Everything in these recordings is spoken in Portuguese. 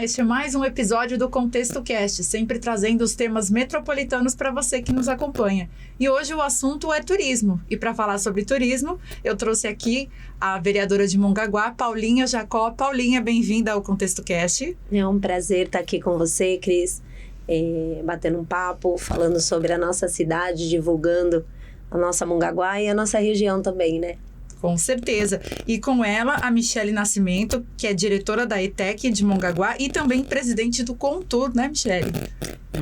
Olá, este é mais um episódio do Contexto Cast, sempre trazendo os temas metropolitanos para você que nos acompanha. E hoje o assunto é turismo. E para falar sobre turismo, eu trouxe aqui a vereadora de Mongaguá, Paulinha Jacó. Paulinha, bem-vinda ao Contexto Cast. É um prazer estar aqui com você, Cris, batendo um papo, falando sobre a nossa cidade, divulgando a nossa Mongaguá e a nossa região também, né? Com certeza. E com ela, a Michele Nascimento, que é diretora da ETEC de Mongaguá e também presidente do Contur, né, Michele?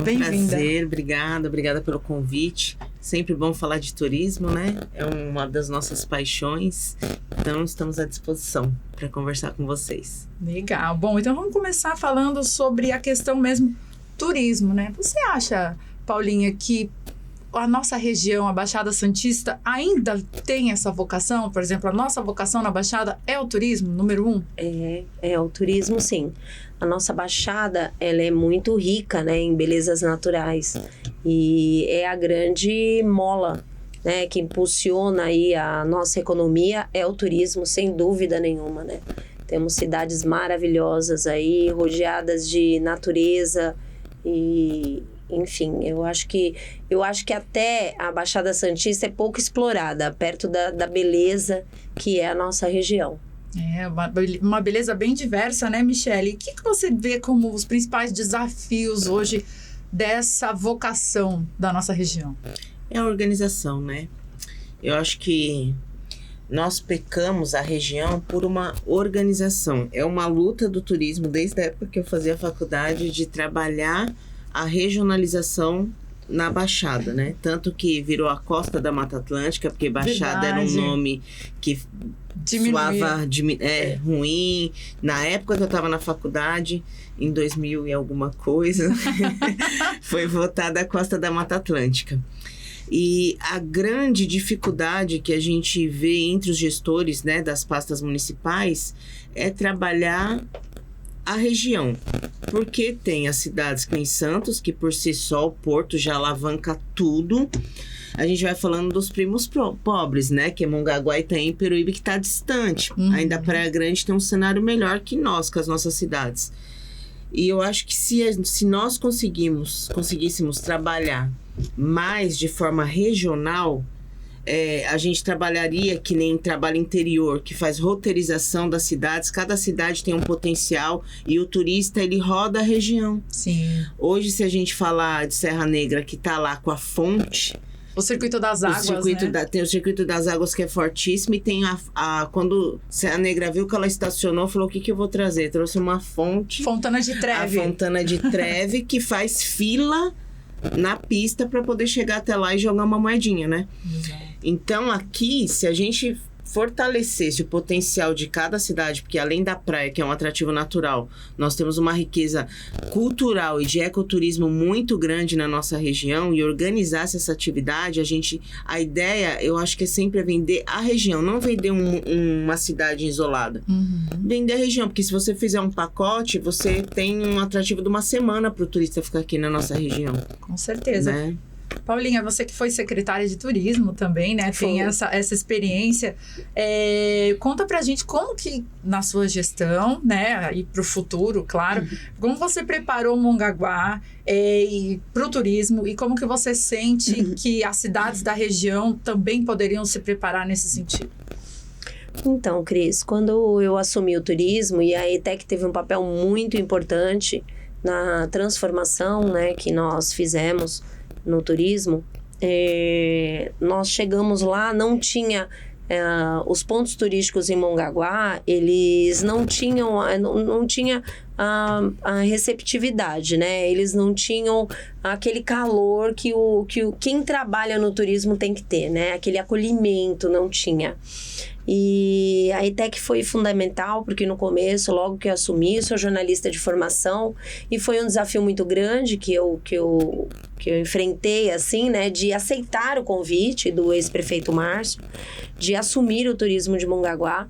Bem-vinda. Prazer, obrigada pelo convite. Sempre bom falar de turismo, né? É uma das nossas paixões. Então, estamos à disposição para conversar com vocês. Legal. Bom, então vamos começar falando sobre a questão mesmo turismo, né? Você acha, Paulinha, que a nossa região, a Baixada Santista, ainda tem essa vocação? Por exemplo, a nossa vocação na Baixada é o turismo, número 1? É o turismo, sim. A nossa Baixada, ela é muito rica, né, em belezas naturais. E é a grande mola, né, que impulsiona aí a nossa economia, é o turismo, sem dúvida nenhuma, né? Temos cidades maravilhosas aí, rodeadas de natureza e... Enfim, eu acho que até a Baixada Santista é pouco explorada, perto da beleza que é a nossa região. É uma beleza bem diversa, né, Michele? E o que você vê como os principais desafios hoje dessa vocação da nossa região? É a organização, né? Eu acho que nós pecamos a região por uma organização. É uma luta do turismo desde a época que eu fazia faculdade de trabalhar a regionalização na Baixada, né? Tanto que virou a Costa da Mata Atlântica, porque Baixada era um nome que soava ruim. Na época que eu estava na faculdade, em 2000 e alguma coisa, foi votada a Costa da Mata Atlântica. E a grande dificuldade que a gente vê entre os gestores, né, das pastas municipais é trabalhar a região, porque tem as cidades que nem Santos, que por si só o porto já alavanca tudo. A gente vai falando dos primos pobres, né? Que é Mongaguá, Itaim, Peruíbe, que está distante. Ainda a Praia Grande tem um cenário melhor que nós, com as nossas cidades. E eu acho que se nós conseguíssemos trabalhar mais de forma regional, a gente trabalharia que nem trabalho interior, que faz roteirização das cidades. Cada cidade tem um potencial e o turista, ele roda a região. Sim. Hoje, se a gente falar de Serra Negra, que está lá com a fonte... O Circuito das Águas, né? Tem o Circuito das Águas, que é fortíssimo, e tem quando Serra Negra viu que ela estacionou, falou, o que eu vou trazer? Trouxe uma fonte... Fontana de Treve. A Fontana de Treve, que faz fila na pista para poder chegar até lá e jogar uma moedinha, né? Exato. Então, aqui, se a gente fortalecesse o potencial de cada cidade, porque além da praia, que é um atrativo natural, nós temos uma riqueza cultural e de ecoturismo muito grande na nossa região, e organizasse essa atividade, a ideia, eu acho que é sempre vender a região, não vender uma cidade isolada. Vender a região, porque se você fizer um pacote, você tem um atrativo de uma semana para o turista ficar aqui na nossa região. Com certeza. Né? Paulinha, você que foi secretária de turismo também, né? Tem essa experiência. Conta pra gente como que, na sua gestão, né? E pro futuro, claro, como você preparou Mongaguá pro turismo e como que você sente que as cidades da região também poderiam se preparar nesse sentido? Então, Cris, quando eu assumi o turismo, e a ETEC teve um papel muito importante na transformação, né, que nós fizemos no turismo, nós chegamos lá, não tinha os pontos turísticos em Mongaguá, eles não tinha a receptividade, né? Eles não tinham aquele calor que quem trabalha no turismo tem que ter, né? Aquele acolhimento não tinha. E a ETEC foi fundamental, porque no começo, logo que eu assumi, sou jornalista de formação, e foi um desafio muito grande que eu enfrentei, assim, né, de aceitar o convite do ex-prefeito Márcio, de assumir o turismo de Mongaguá.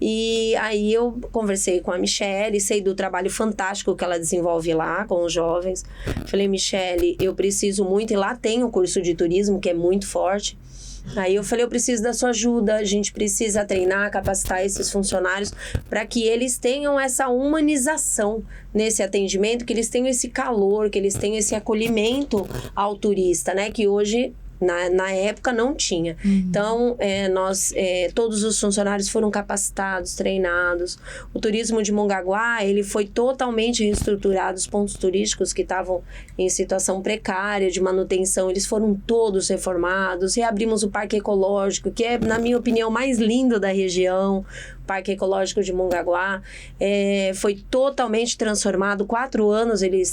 E aí eu conversei com a Michele, sei do trabalho fantástico que ela desenvolve lá com os jovens. Falei, Michele, eu preciso muito, e lá tem o curso de turismo, que é muito forte. Aí eu falei, eu preciso da sua ajuda, a gente precisa treinar, capacitar esses funcionários para que eles tenham essa humanização nesse atendimento, que eles tenham esse calor, que eles tenham esse acolhimento ao turista, né? Que hoje... Na época não tinha. Então, todos os funcionários foram capacitados, treinados. O turismo de Mongaguá, ele foi totalmente reestruturado. Os pontos turísticos que estavam em situação precária de manutenção, eles foram todos reformados. Reabrimos o Parque Ecológico, que é, na minha opinião, o mais lindo da região. Parque Ecológico de Mongaguá foi totalmente transformado. 4 anos ele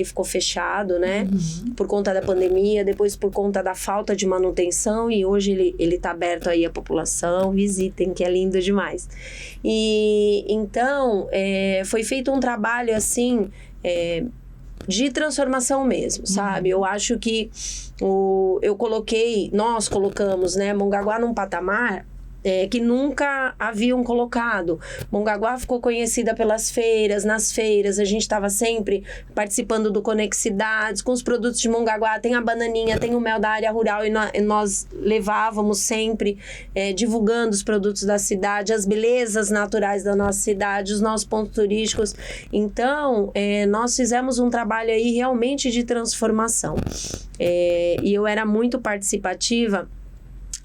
ficou fechado, né? Por conta da pandemia, depois por conta da falta de manutenção, e hoje ele está aberto aí à população. Visitem, que é lindo demais. E então foi feito um trabalho assim de transformação mesmo, sabe? Eu acho que nós colocamos, né, Mongaguá num patamar que nunca haviam colocado. Mongaguá ficou conhecida pelas feiras. Nas feiras, a gente estava sempre participando do Conexidades, com os produtos de Mongaguá. Tem a bananinha, tem o mel da área rural, e nós levávamos sempre, divulgando os produtos da cidade, as belezas naturais da nossa cidade, os nossos pontos turísticos. Então, nós fizemos um trabalho aí realmente de transformação. E eu era muito participativa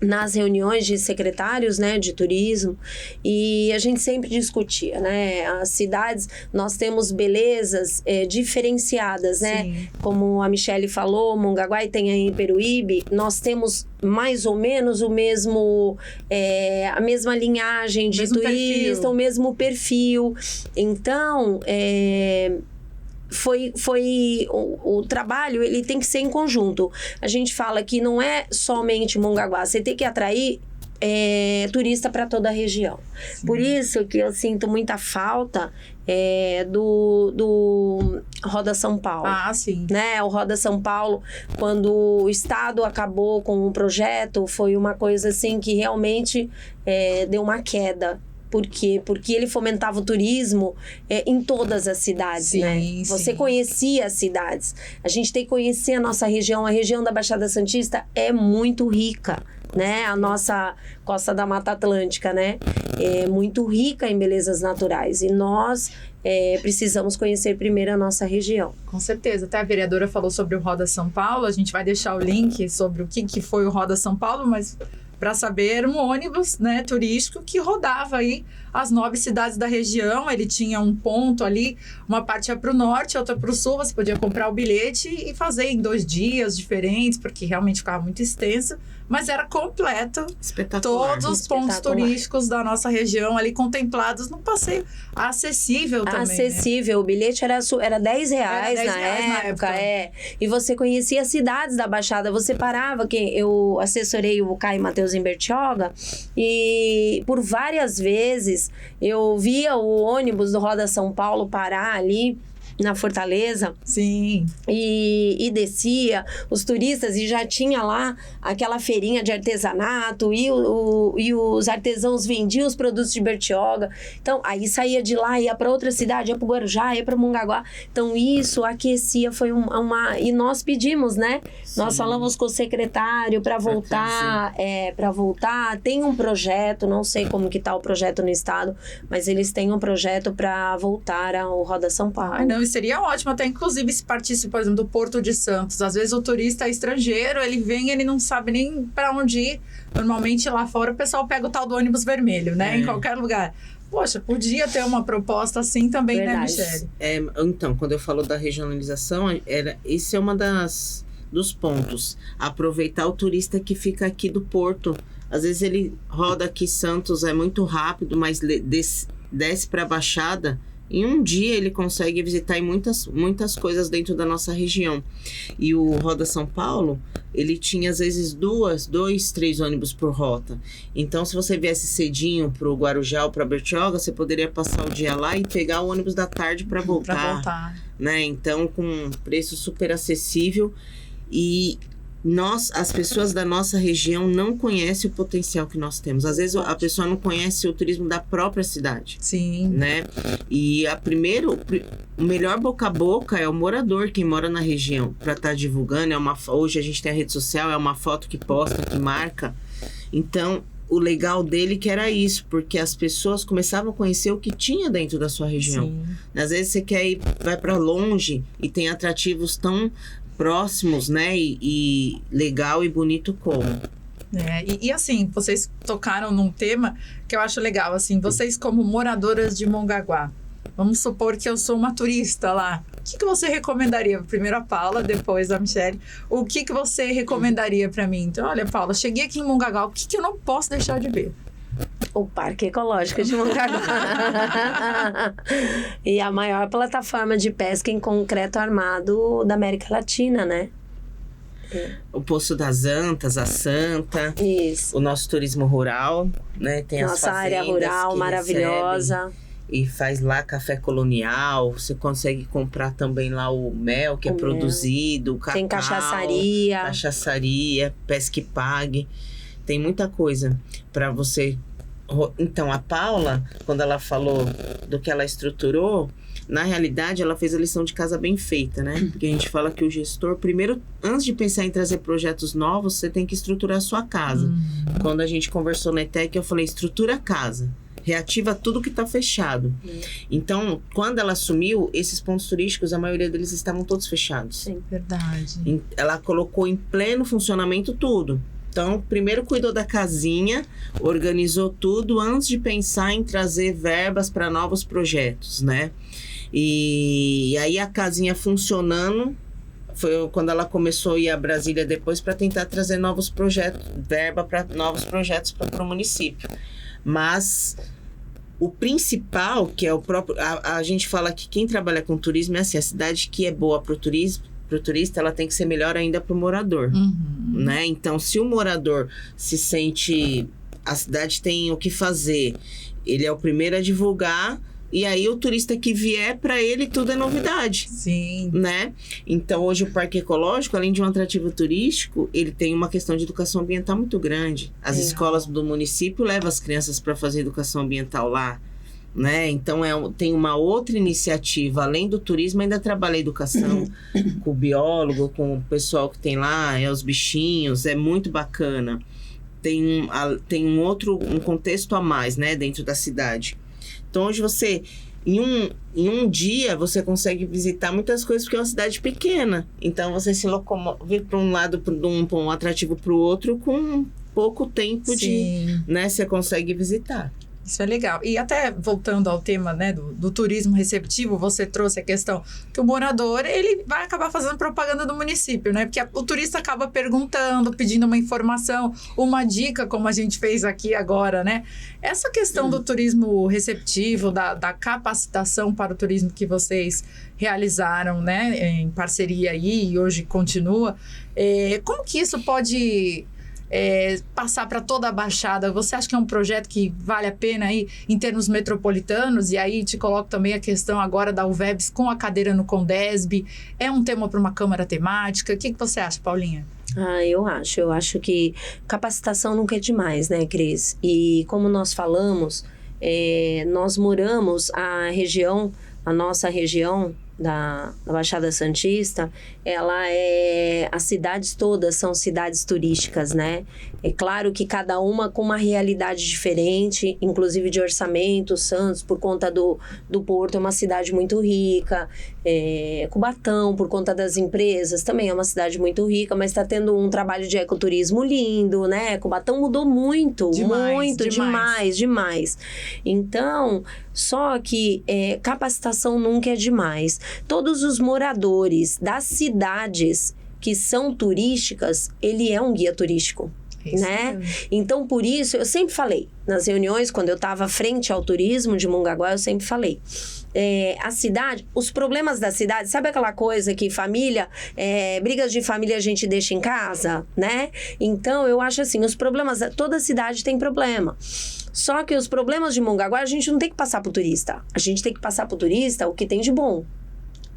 nas reuniões de secretários, né, de turismo, e a gente sempre discutia, né, as cidades, nós temos belezas diferenciadas, né, Sim. Como a Michele falou, Mongaguá e tem aí em Peruíbe, nós temos mais ou menos o mesmo, a mesma linhagem de turista, o mesmo perfil. Então, o trabalho, ele tem que ser em conjunto. A gente fala que não é somente Mongaguá, você tem que atrair turista para toda a região. Sim. Por isso que eu sinto muita falta do Roda São Paulo. Ah, sim. Né? O Roda São Paulo, quando o Estado acabou com o projeto, foi uma coisa assim que realmente deu uma queda. Por quê? Porque ele fomentava o turismo em todas as cidades, sim, né? Sim. Você conhecia as cidades. A gente tem que conhecer a nossa região. A região da Baixada Santista é muito rica, né? A nossa costa da Mata Atlântica, né? É muito rica em belezas naturais. E nós precisamos conhecer primeiro a nossa região. Com certeza. Até a vereadora falou sobre o Roda São Paulo. A gente vai deixar o link sobre o que foi o Roda São Paulo, mas... para saber, um ônibus, né, turístico que rodava aí as 9 cidades da região. Ele tinha um ponto ali, uma parte ia para o norte, outra para o sul. Você podia comprar o bilhete e fazer em 2 dias diferentes, porque realmente ficava muito extenso. Mas era completo. Espetacular. Todos os pontos turísticos da nossa região ali contemplados num passeio acessível também. Acessível. Né? O bilhete era R$10 na época. E você conhecia as cidades da Baixada. Você parava, que eu assessorei o Caio Matheus em Bertioga, e por várias vezes eu via o ônibus do Roda São Paulo parar ali na Fortaleza. Sim. E descia os turistas, e já tinha lá aquela feirinha de artesanato, e os artesãos vendiam os produtos de Bertioga. Então, aí saía de lá, ia para outra cidade, ia para o Guarujá, ia para Mongaguá. Então, isso aquecia, foi e nós pedimos, né? Sim. Nós falamos com o secretário para voltar, Tem um projeto, não sei como que tá o projeto no estado, mas eles têm um projeto para voltar ao Roda São Paulo. Ah, não, seria ótimo, até inclusive se partisse, por exemplo, do Porto de Santos. Às vezes o turista é estrangeiro, ele vem, ele não sabe nem para onde ir. Normalmente lá fora o pessoal pega o tal do ônibus vermelho, né? Em qualquer lugar. Poxa, podia ter uma proposta assim também, verdade. Né, Michele? Então, quando eu falo da regionalização, esse é uma dos pontos. Aproveitar o turista que fica aqui do Porto. Às vezes ele roda aqui Santos, é muito rápido, mas desce para a Baixada. Em um dia ele consegue visitar muitas coisas dentro da nossa região. E o Roda São Paulo, ele tinha às vezes 2, 3 ônibus por rota. Então, se você viesse cedinho para o Guarujá ou para Bertioga, você poderia passar o dia lá e pegar o ônibus da tarde para voltar. Né? Então, com um preço super acessível. E as pessoas da nossa região não conhecem o potencial que nós temos. Às vezes a pessoa não conhece o turismo da própria cidade. Sim. Né? E o melhor boca a boca é o morador, quem mora na região, para estar divulgando. Hoje a gente tem a rede social, é uma foto que posta, que marca. Então, o legal dele que era isso, porque as pessoas começavam a conhecer o que tinha dentro da sua região. Sim. Às vezes você vai para longe e tem atrativos tão próximos, né? E legal e bonito como. E assim, vocês tocaram num tema que eu acho legal, assim, vocês como moradoras de Mongaguá, vamos supor que eu sou uma turista lá, o que você recomendaria? Primeiro a Paula, depois a Michele. O que você recomendaria para mim? Então, olha, Paula, cheguei aqui em Mongaguá, o que eu não posso deixar de ver? O Parque Ecológico de Mongaguá. E a maior plataforma de pesca em concreto armado da América Latina, né? O Poço das Antas, a Santa. Isso. O nosso turismo rural, né? Tem nossa as área rural maravilhosa. E faz lá café colonial. Você consegue comprar também lá o mel que é produzido, o cacau. Tem cachaçaria, pesca e pague. Tem muita coisa para você. Então, a Paula, quando ela falou do que ela estruturou, na realidade, ela fez a lição de casa bem feita, né? Porque a gente fala que o gestor, primeiro, antes de pensar em trazer projetos novos, você tem que estruturar a sua casa. Quando a gente conversou na ETEC, eu falei, estrutura a casa. Reativa tudo que está fechado. Então, quando ela assumiu, esses pontos turísticos, a maioria deles estavam todos fechados. Sim, verdade. Ela colocou em pleno funcionamento tudo. Então, primeiro cuidou da casinha, organizou tudo antes de pensar em trazer verbas para novos projetos, né? E aí a casinha funcionando, foi quando ela começou a ir a Brasília depois para tentar trazer novos projetos, verba para novos projetos para o município. Mas o principal, que é o próprio... A gente fala que quem trabalha com turismo é assim, a cidade que é boa para o turismo, para o turista, ela tem que ser melhor ainda para o morador, né? Então, se o morador se sente... A cidade tem o que fazer, ele é o primeiro a divulgar, e aí o turista que vier, para ele tudo é novidade. Sim. Né? Então, hoje o Parque Ecológico, além de um atrativo turístico, ele tem uma questão de educação ambiental muito grande. As escolas do município levam as crianças para fazer educação ambiental lá. Né? Então, tem uma outra iniciativa. Além do turismo, ainda trabalha a educação com o biólogo, com o pessoal que tem lá, os bichinhos. É muito bacana. Tem um contexto a mais, né, dentro da cidade. Então, hoje você, em um dia, você consegue visitar muitas coisas, porque é uma cidade pequena. Então, você se locomove para um lado, para um atrativo para o outro, com pouco tempo né, você consegue visitar. Isso é legal. E até voltando ao tema, né, do turismo receptivo, você trouxe a questão que o morador, ele vai acabar fazendo propaganda do município, né? Porque o turista acaba perguntando, pedindo uma informação, uma dica, como a gente fez aqui agora, né? Essa questão do turismo receptivo, da capacitação para o turismo que vocês realizaram, né, em parceria aí e hoje continua, como que isso pode... passar para toda a Baixada? Você acha que é um projeto que vale a pena aí em termos metropolitanos? E aí te coloco também a questão agora da UVEBS com a cadeira no Condesb. É um tema para uma câmara temática? O que você acha, Paulinha? Eu acho que capacitação nunca é demais, né, Cris? E como nós falamos, nós moramos a nossa região da Baixada Santista, as cidades todas são cidades turísticas, né? É claro que cada uma com uma realidade diferente, inclusive de orçamento. Santos, por conta do Porto, é uma cidade muito rica. Cubatão, por conta das empresas, também é uma cidade muito rica, mas está tendo um trabalho de ecoturismo lindo, né? Cubatão mudou muito, demais. Então, só que capacitação nunca é demais. Todos os moradores das cidades que são turísticas, ele é um guia turístico. Né? Então, por isso, eu sempre falei, nas reuniões, quando eu estava frente ao turismo de Mongaguá, eu sempre falei, a cidade, os problemas da cidade, sabe aquela coisa que família, brigas de família a gente deixa em casa, né? Então, eu acho assim, os problemas, toda cidade tem problema. Só que os problemas de Mongaguá, a gente não tem que passar pro turista. A gente tem que passar pro turista o que tem de bom.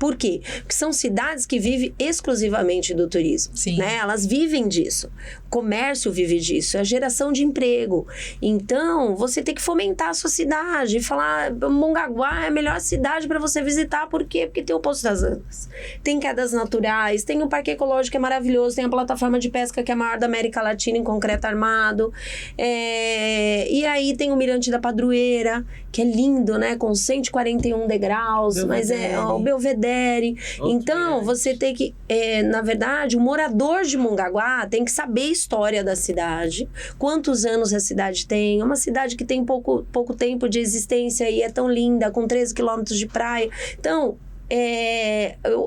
Por quê? Porque são cidades que vivem exclusivamente do turismo. Sim. Né? Elas vivem disso. O comércio vive disso. É a geração de emprego. Então, você tem que fomentar a sua cidade. Falar, Mongaguá é a melhor cidade para você visitar. Por quê? Porque tem o Poço das Andas. Tem quedas naturais. Tem o Parque Ecológico, que é maravilhoso. Tem a plataforma de pesca, que é a maior da América Latina em concreto armado. E aí tem o Mirante da Padroeira, que é lindo, né? Com 141 degraus. Belvedere. Mas é o Belvedere. Então, você tem que... na verdade, o morador de Mongaguá tem que saber a história da cidade. Quantos anos a cidade tem. É uma cidade que tem pouco tempo de existência e é tão linda, com 13 quilômetros de praia. Então...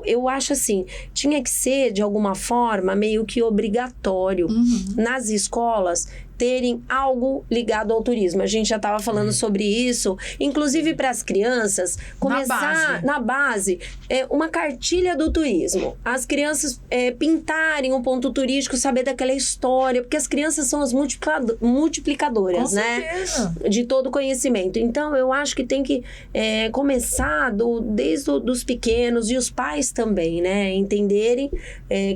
eu acho assim, tinha que ser de alguma forma meio que obrigatório nas escolas terem algo ligado ao turismo. A gente já estava falando sobre isso, inclusive para as crianças começar na base uma cartilha do turismo. As crianças pintarem um ponto turístico, saber daquela história, porque as crianças são as multiplicadoras, né? De todo conhecimento. Então, eu acho que tem que começar desde os pequenos e os pais também, né? Entenderem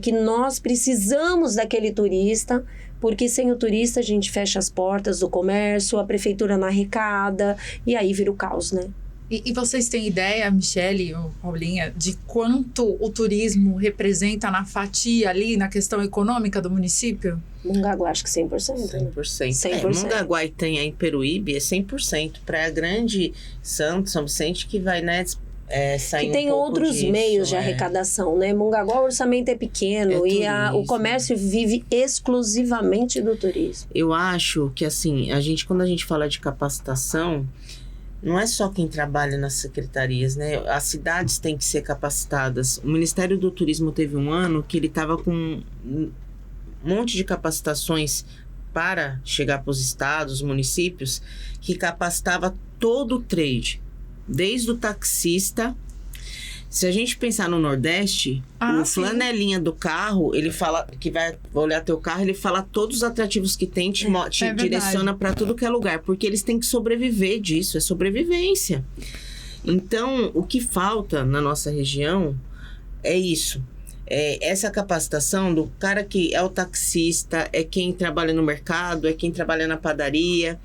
que nós precisamos daquele turista, porque sem o turista a gente fecha as portas do comércio, a prefeitura não arrecada, e aí vira o caos, né? E vocês têm ideia, Michele ou Paulinha, de quanto o turismo representa na fatia ali, na questão econômica do município? Mongaguá, acho que 100%. 100%. Mongaguá, Itanhaém e Peruíbe é 100%. Praia Grande, Santos, São Vicente, que vai, né... que tem outros meios de arrecadação, né? Mongaguá, o orçamento é pequeno e o comércio vive exclusivamente do turismo. Eu acho que, assim, quando a gente fala de capacitação, não é só quem trabalha nas secretarias, né? As cidades têm que ser capacitadas. O Ministério do Turismo teve um ano que ele estava com um monte de capacitações para chegar para os estados, os municípios, que capacitava todo o trade. Desde o taxista. Se a gente pensar no Nordeste, o flanelinha do carro, ele fala que vai olhar teu carro, ele fala todos os atrativos que tem, te direciona para tudo que é lugar, porque eles têm que sobreviver disso, é sobrevivência. Então, o que falta na nossa região é isso. Essa capacitação do cara que é o taxista, é quem trabalha no mercado, é quem trabalha na padaria,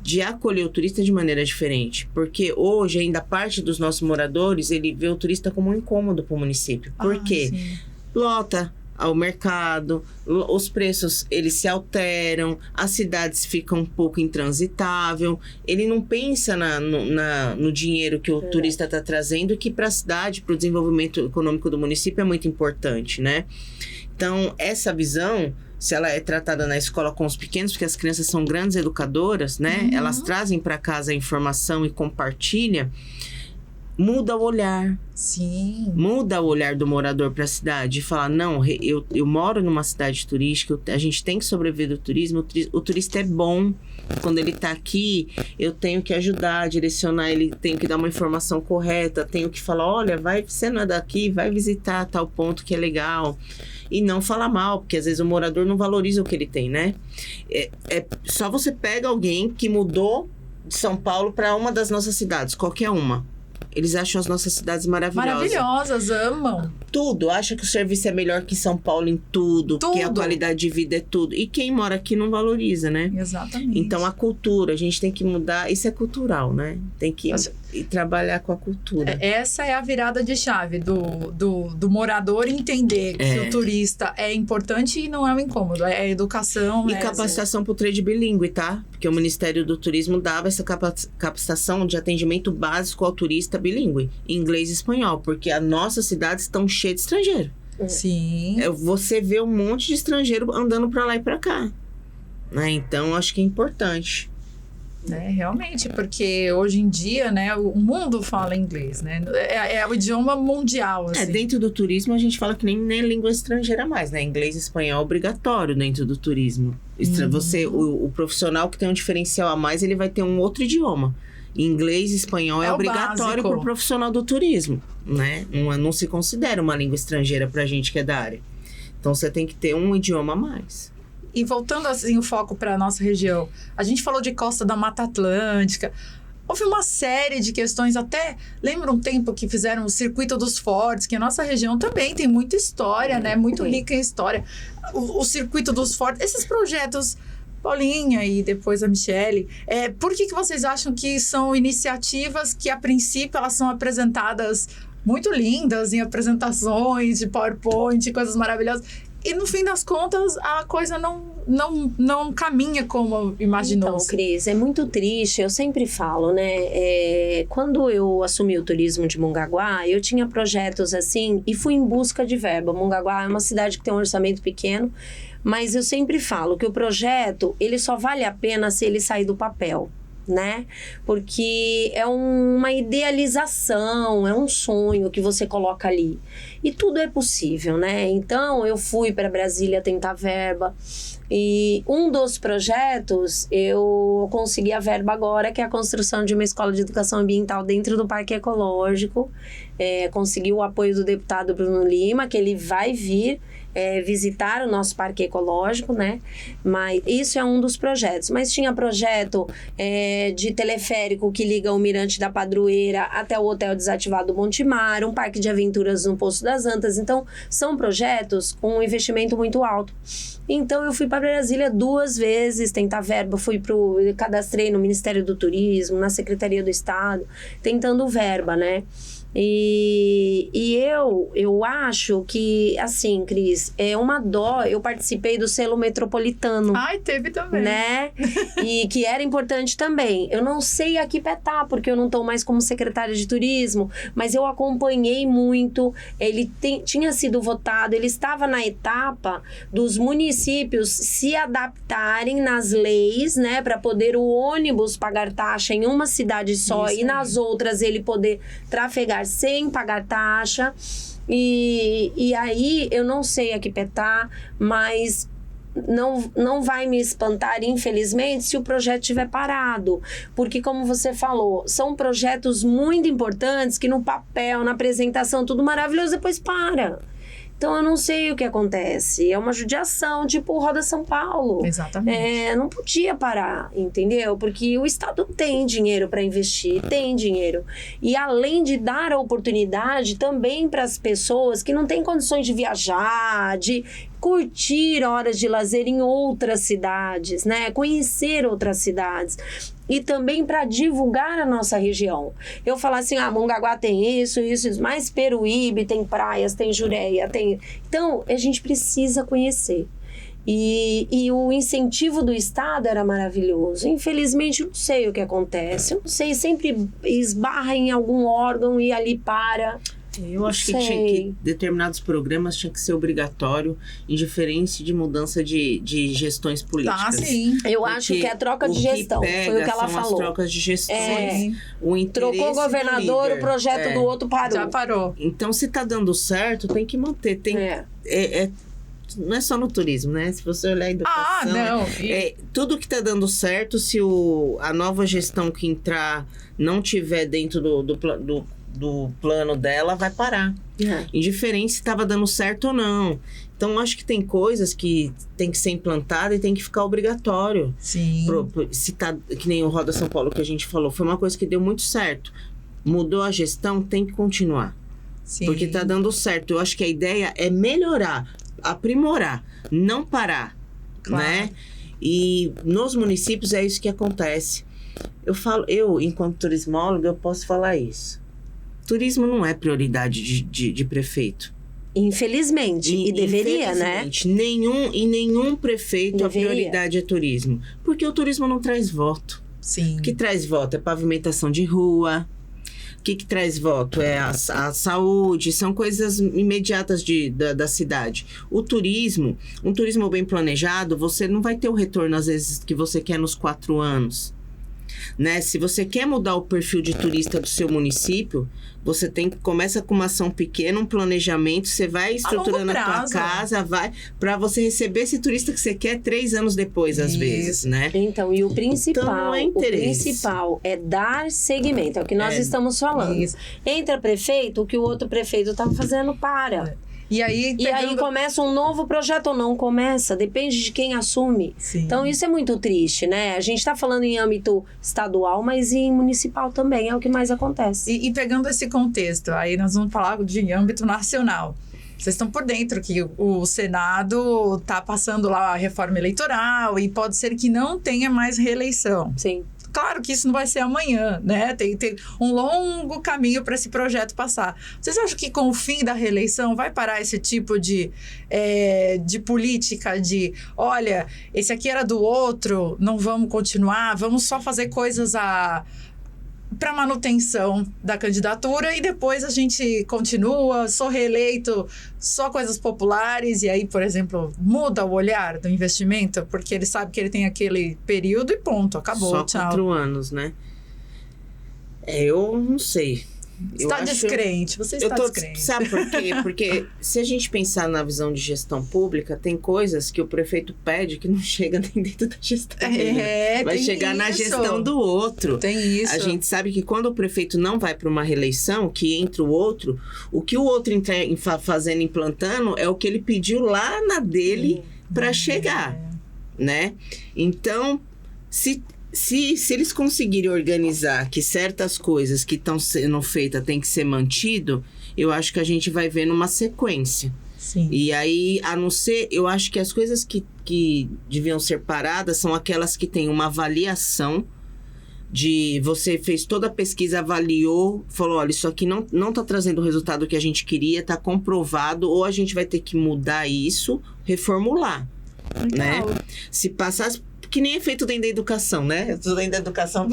de acolher o turista de maneira diferente. Porque hoje, ainda parte dos nossos moradores, ele vê o turista como um incômodo para o município. Por quê? Sim. Lota ao mercado, os preços eles se alteram, as cidades ficam um pouco intransitável, ele não pensa no dinheiro que o turista está trazendo, que para a cidade, para o desenvolvimento econômico do município é muito importante, né? Então, essa visão, se ela é tratada na escola com os pequenos, porque as crianças são grandes educadoras, né? Elas trazem para casa a informação e compartilham, muda o olhar. Sim. Muda o olhar do morador para a cidade e falar, não, eu moro numa cidade turística, a gente tem que sobreviver do turismo, o turista é bom, quando ele está aqui, eu tenho que ajudar, direcionar, ele tenho que dar uma informação correta, tenho que falar, olha, você não é daqui, vai visitar tal ponto que é legal. E não falar mal, porque às vezes o morador não valoriza o que ele tem, né? Só você pega alguém que mudou de São Paulo para uma das nossas cidades, qualquer uma. Eles acham as nossas cidades maravilhosas. Maravilhosas, amam. Tudo. Acham que o serviço é melhor que São Paulo em tudo. Que a qualidade de vida é tudo. E quem mora aqui não valoriza, né? Exatamente. Então, a cultura, a gente tem que mudar. Isso é cultural, né? Tem que ir trabalhar com a cultura. Essa é a virada de chave do morador entender que o turista é importante e não é um incômodo. É educação. E capacitação para o trade bilíngue, tá? Porque o Ministério do Turismo dava essa capacitação de atendimento básico ao turista bilíngue, inglês e espanhol, porque as nossas cidades estão cheias de estrangeiro. Sim. Você vê um monte de estrangeiro andando para lá e para cá, né? Então, acho que é importante. Realmente, porque hoje em dia, né, o mundo fala inglês, né? É o idioma mundial, assim. Dentro do turismo, a gente fala que nem língua estrangeira mais, né? Inglês e espanhol é obrigatório dentro do turismo. O profissional que tem um diferencial a mais, ele vai ter um outro idioma. Inglês e espanhol é obrigatório para o profissional do turismo, né? Não se considera uma língua estrangeira para a gente que é da área. Então, você tem que ter um idioma a mais. E voltando assim o foco para a nossa região, a gente falou de costa da Mata Atlântica. houve uma série de questões, até lembra um tempo que fizeram o Circuito dos Fortes, que a nossa região também tem muita história, né? Muito rica em história. O Circuito dos Fortes, esses projetos, Paulinha e depois a Michele, por que vocês acham que são iniciativas que, a princípio, elas são apresentadas muito lindas em apresentações de PowerPoint, coisas maravilhosas, e no fim das contas a coisa não caminha como imaginou? Então, Cris, é muito triste. Eu sempre falo, né? Quando eu assumi o turismo de Mongaguá, eu tinha projetos assim e fui em busca de verba. Mongaguá é uma cidade que tem um orçamento pequeno, mas eu sempre falo que o projeto, ele só vale a pena se ele sair do papel, né? Porque é uma idealização, é um sonho que você coloca ali. E tudo é possível, né? Então, eu fui para Brasília tentar verba. E um dos projetos, eu consegui a verba agora, que é a construção de uma escola de educação ambiental dentro do Parque Ecológico. Consegui o apoio do deputado Bruno Lima, que ele vai vir visitar o nosso Parque Ecológico, né? Mas isso é um dos projetos. Mas tinha projeto de teleférico que liga o Mirante da Padroeira até o Hotel Desativado Montemar, um parque de aventuras no Poço das Antas. Então, são projetos com um investimento muito alto. Então, eu fui para Brasília 2 vezes tentar verba. Cadastrei no Ministério do Turismo, na Secretaria do Estado, tentando verba, né? E eu acho que, assim, Cris, é uma dó. Eu participei do selo metropolitano. Ai, teve também. Né? E que era importante também. Eu não sei aqui petar, porque eu não estou mais como secretária de turismo, mas eu acompanhei muito. Ele tinha sido votado, ele estava na etapa dos municípios se adaptarem nas leis, né, para poder o ônibus pagar taxa em uma cidade só. Isso, e nas outras ele poder trafegar sem pagar taxa. E aí eu não sei aqui petar, mas não vai me espantar, infelizmente, se o projeto estiver parado. Porque, como você falou, são projetos muito importantes que no papel, na apresentação, tudo maravilhoso, depois para. Então, eu não sei o que acontece. É uma judiação, tipo o Roda São Paulo. Exatamente. Não podia parar, entendeu? Porque o Estado tem dinheiro para investir, tem dinheiro. E além de dar a oportunidade também para as pessoas que não têm condições de viajar, de curtir horas de lazer em outras cidades, né? Conhecer outras cidades. E também para divulgar a nossa região. Eu falar assim, Mongaguá tem isso, mas Peruíbe tem praias, tem Jureia, tem... Então, a gente precisa conhecer. E o incentivo do Estado era maravilhoso. Infelizmente, eu não sei o que acontece. Eu não sei, sempre esbarra em algum órgão e ali para... Eu acho que determinados programas tinham que ser obrigatório, indiferente de mudança de gestões políticas. Sim. Eu acho que é troca de gestão. Foi o que ela falou. As trocas de gestões. O interesse trocou o governador, o projeto do outro parou. Já parou. Então, se tá dando certo, tem que manter. Não é só no turismo, né? Se você olhar a educação... tudo que tá dando certo, se a nova gestão que entrar não tiver dentro do plano dela, vai parar. Indiferente se estava dando certo ou não. Então, acho que tem coisas que tem que ser implantada e tem que ficar obrigatório. Sim. Se tá, que nem o Roda São Paulo que a gente falou, foi uma coisa que deu muito certo. Mudou a gestão, tem que continuar. Sim. Porque tá dando certo. Eu acho que a ideia é melhorar, aprimorar, não parar. Claro. Né? E nos municípios é isso que acontece. Eu, enquanto turismóloga, eu posso falar isso. Turismo não é prioridade de prefeito. Infelizmente. E deveria, né? Nenhum prefeito a prioridade é turismo. Porque o turismo não traz voto. Sim. O que traz voto é pavimentação de rua. O que traz voto é a saúde. São coisas imediatas da cidade. Um turismo bem planejado, você não vai ter o retorno, às vezes, que você quer nos 4 anos. Né? Se você quer mudar o perfil de turista do seu município, você começa com uma ação pequena, um planejamento, você vai estruturando a tua casa, para você receber esse turista que você quer 3 anos depois, às vezes, né? Então, e o principal é dar seguimento, é o que nós estamos falando. Isso. Entra prefeito, o que o outro prefeito está fazendo, para. E aí começa um novo projeto ou não começa, depende de quem assume. Sim. Então isso é muito triste, né? A gente está falando em âmbito estadual, mas em municipal também é o que mais acontece. E pegando esse contexto, aí nós vamos falar de âmbito nacional. Vocês estão por dentro que o Senado está passando lá a reforma eleitoral e pode ser que não tenha mais reeleição. Sim. Claro que isso não vai ser amanhã, né? Tem um longo caminho para esse projeto passar. Vocês acham que com o fim da reeleição vai parar esse tipo de política de, olha, esse aqui era do outro, não vamos continuar, vamos só fazer coisas para manutenção da candidatura e depois a gente continua, sou reeleito, só coisas populares e aí, por exemplo, muda o olhar do investimento porque ele sabe que ele tem aquele período e ponto, acabou, só tchau. 4 anos, né? Eu não sei. Descrente, você está descrente. Sabe por quê? Porque se a gente pensar na visão de gestão pública, tem coisas que o prefeito pede que não chega nem dentro da gestão dele. Vai chegar na gestão do outro. Tem isso. A gente sabe que quando o prefeito não vai para uma reeleição, que entra o outro, o que o outro fazendo, implantando, é o que ele pediu lá na dele para chegar, né? Então, se eles conseguirem organizar que certas coisas que estão sendo feitas têm que ser mantido, eu acho que a gente vai ver numa sequência. Sim. E aí, a não ser, eu acho que as coisas que deviam ser paradas são aquelas que têm uma avaliação de você fez toda a pesquisa, avaliou, falou, olha, isso aqui não tá trazendo o resultado que a gente queria, tá comprovado, ou a gente vai ter que mudar isso, reformular, né? Se passar... Que nem é feito dentro da educação, né? Dentro da educação,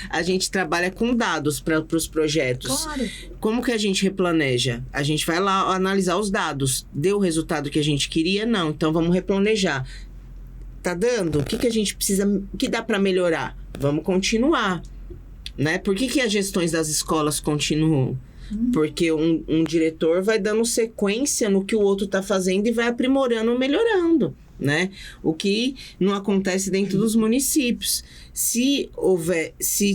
a gente trabalha com dados para os projetos. Claro. Como que a gente replaneja? A gente vai lá analisar os dados. Deu o resultado que a gente queria? Não. Então, vamos replanejar. Tá dando? O que a gente precisa... O que dá para melhorar? Vamos continuar. Né? Por que as gestões das escolas continuam? Porque um diretor vai dando sequência no que o outro está fazendo e vai aprimorando, melhorando, né? O que não acontece dentro dos municípios. Se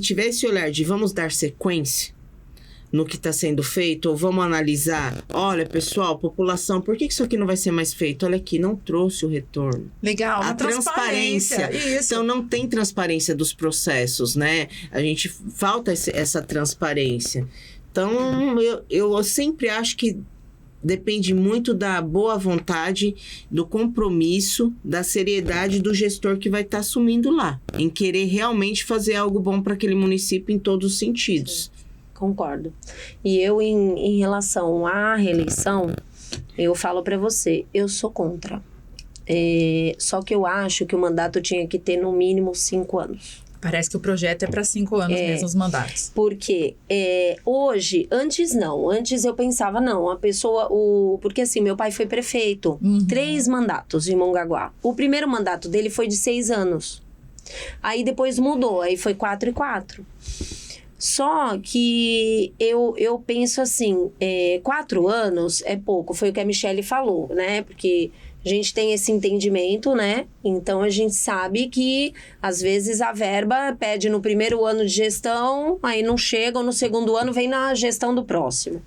tiver esse olhar de vamos dar sequência no que está sendo feito, ou vamos analisar, olha, pessoal, população, por que isso aqui não vai ser mais feito? Olha aqui, não trouxe o retorno. Legal, a transparência. Isso. Então, não tem transparência dos processos, né? A gente falta essa transparência. Então, eu sempre acho que depende muito da boa vontade, do compromisso, da seriedade do gestor que vai estar assumindo lá, em querer realmente fazer algo bom para aquele município em todos os sentidos. Concordo. E eu, em relação à reeleição, eu falo para você, eu sou contra. Só que eu acho que o mandato tinha que ter no mínimo 5 anos. Parece que o projeto é para 5 anos mesmo, os mandatos. Porque hoje, antes não. Antes eu pensava, não, a pessoa... Porque assim, meu pai foi prefeito. 3 mandatos em Mongaguá. O primeiro mandato dele foi de 6 anos. Aí depois mudou, aí foi 4 e 4. Só que eu penso assim, 4 anos é pouco. Foi o que a Michelle falou, né? Porque... A gente tem esse entendimento, né? Então, a gente sabe que, às vezes, a verba pede no primeiro ano de gestão, aí não chega, ou no segundo ano vem na gestão do próximo.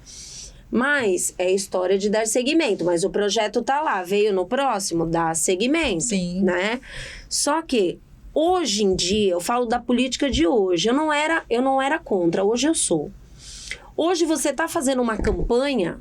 Mas é história de dar seguimento. Mas o projeto tá lá, veio no próximo, dá seguimento. Sim. Né? Só que, hoje em dia, eu falo da política de hoje, eu não era contra, hoje eu sou. Hoje você tá fazendo uma campanha...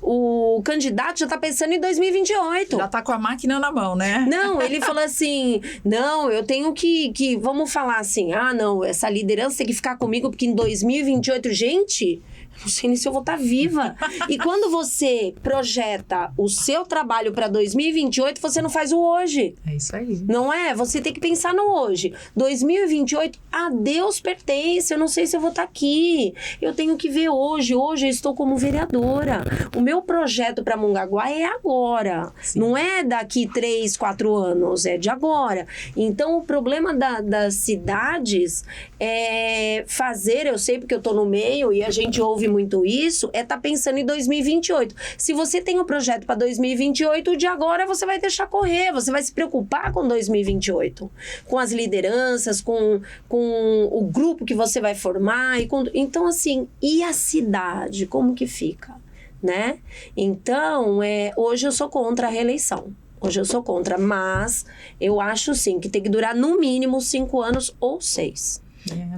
O candidato já tá pensando em 2028. Já tá com a máquina na mão, né? Não, ele falou assim, não, eu tenho que vamos falar assim, não, essa liderança tem que ficar comigo porque em 2028, gente... Não sei nem se eu vou estar viva. E quando você projeta o seu trabalho para 2028, você não faz o hoje. É isso aí. Não é? Você tem que pensar no hoje. 2028, a Deus pertence. Eu não sei se eu vou estar aqui. Eu tenho que ver hoje. Hoje eu estou como vereadora. O meu projeto para Mongaguá é agora. Sim. Não é daqui 3, 4 anos. É de agora. Então, o problema das cidades é fazer... Eu sei porque eu estou no meio e a gente ouve muito isso, tá pensando em 2028. Se você tem um projeto para 2028, o de agora você vai deixar correr, você vai se preocupar com 2028, com as lideranças, com o grupo que você vai formar. Então, assim, e a cidade, como que fica? né? Então, hoje eu sou contra a reeleição. Hoje eu sou contra, mas eu acho sim que tem que durar no mínimo 5 anos ou 6.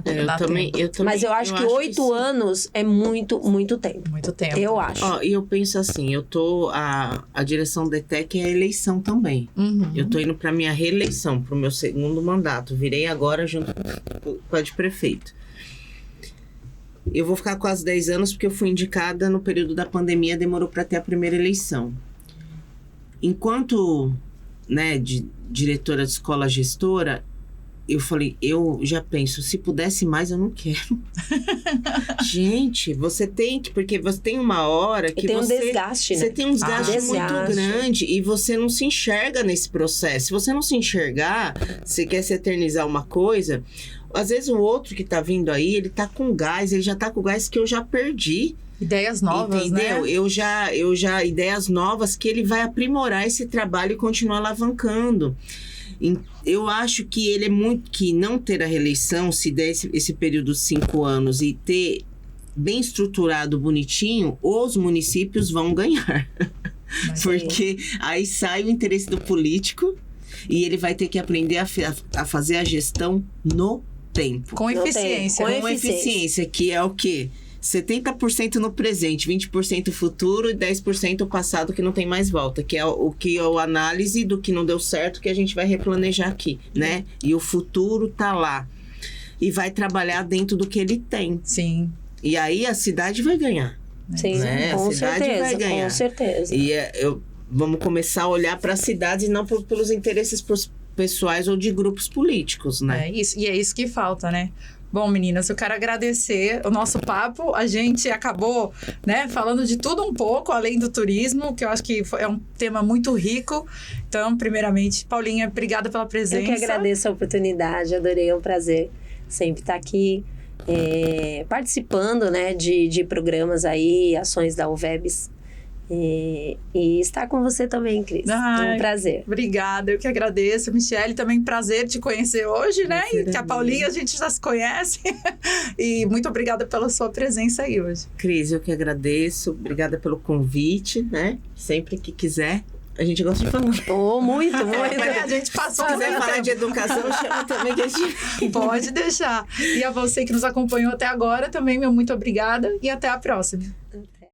Eu também. Mas eu acho que 8 anos é muito, muito tempo. Muito tempo. Eu acho. E eu penso assim, a direção da ETEC é a eleição também. Uhum. Eu tô indo pra minha reeleição, pro meu segundo mandato. Virei agora junto com a de prefeito. Eu vou ficar quase 10 anos porque eu fui indicada no período da pandemia, demorou para ter a primeira eleição. Enquanto, né, diretora de escola gestora, eu falei, eu já penso, se pudesse mais, eu não quero. Gente, você tem que, porque você tem uma hora que tem você... um desgaste, né? Você tem um desgaste muito grande e você não se enxerga nesse processo. Se você não se enxergar, você quer se eternizar uma coisa... Às vezes o outro que tá vindo aí, ele tá com gás, ele já tá com gás que eu já perdi. Ideias novas, entendeu? né? Eu já ideias novas que ele vai aprimorar esse trabalho e continuar alavancando. Eu acho que ele é muito... Que não ter a reeleição, se der esse período de 5 anos e ter bem estruturado, bonitinho, os municípios vão ganhar. Porque aí sai o interesse do político e ele vai ter que aprender a fazer a gestão no tempo. Com eficiência. Com eficiência, que é o quê? 70% no presente, 20% futuro e 10% passado que não tem mais volta, que é o que é a análise do que não deu certo que a gente vai replanejar aqui, né? E o futuro tá lá. E vai trabalhar dentro do que ele tem. Sim. E aí a cidade vai ganhar. Sim, né? com A cidade certeza, vai ganhar. com certeza. E vamos começar a olhar para a cidade e não pelos interesses pessoais ou de grupos políticos, né? É isso, e é isso que falta, né? Bom, meninas, eu quero agradecer o nosso papo. A gente acabou, né, falando de tudo um pouco, além do turismo, que eu acho que é um tema muito rico. Então, primeiramente, Paulinha, obrigada pela presença. Eu que agradeço a oportunidade, adorei, é um prazer sempre estar aqui participando, né, de programas aí, ações da UVEBS. E estar com você também, Cris. Um prazer. Obrigada, eu que agradeço. Michele, também prazer te conhecer hoje, né? E que a Paulinha a gente já se conhece. E muito obrigada pela sua presença aí hoje. Cris, eu que agradeço. Obrigada pelo convite, né? Sempre que quiser. A gente gosta de falar. Muito. A gente passou. Se quiser falar de educação, chama também que a gente... Pode deixar. E a você que nos acompanhou até agora, também, meu muito obrigada. E até a próxima.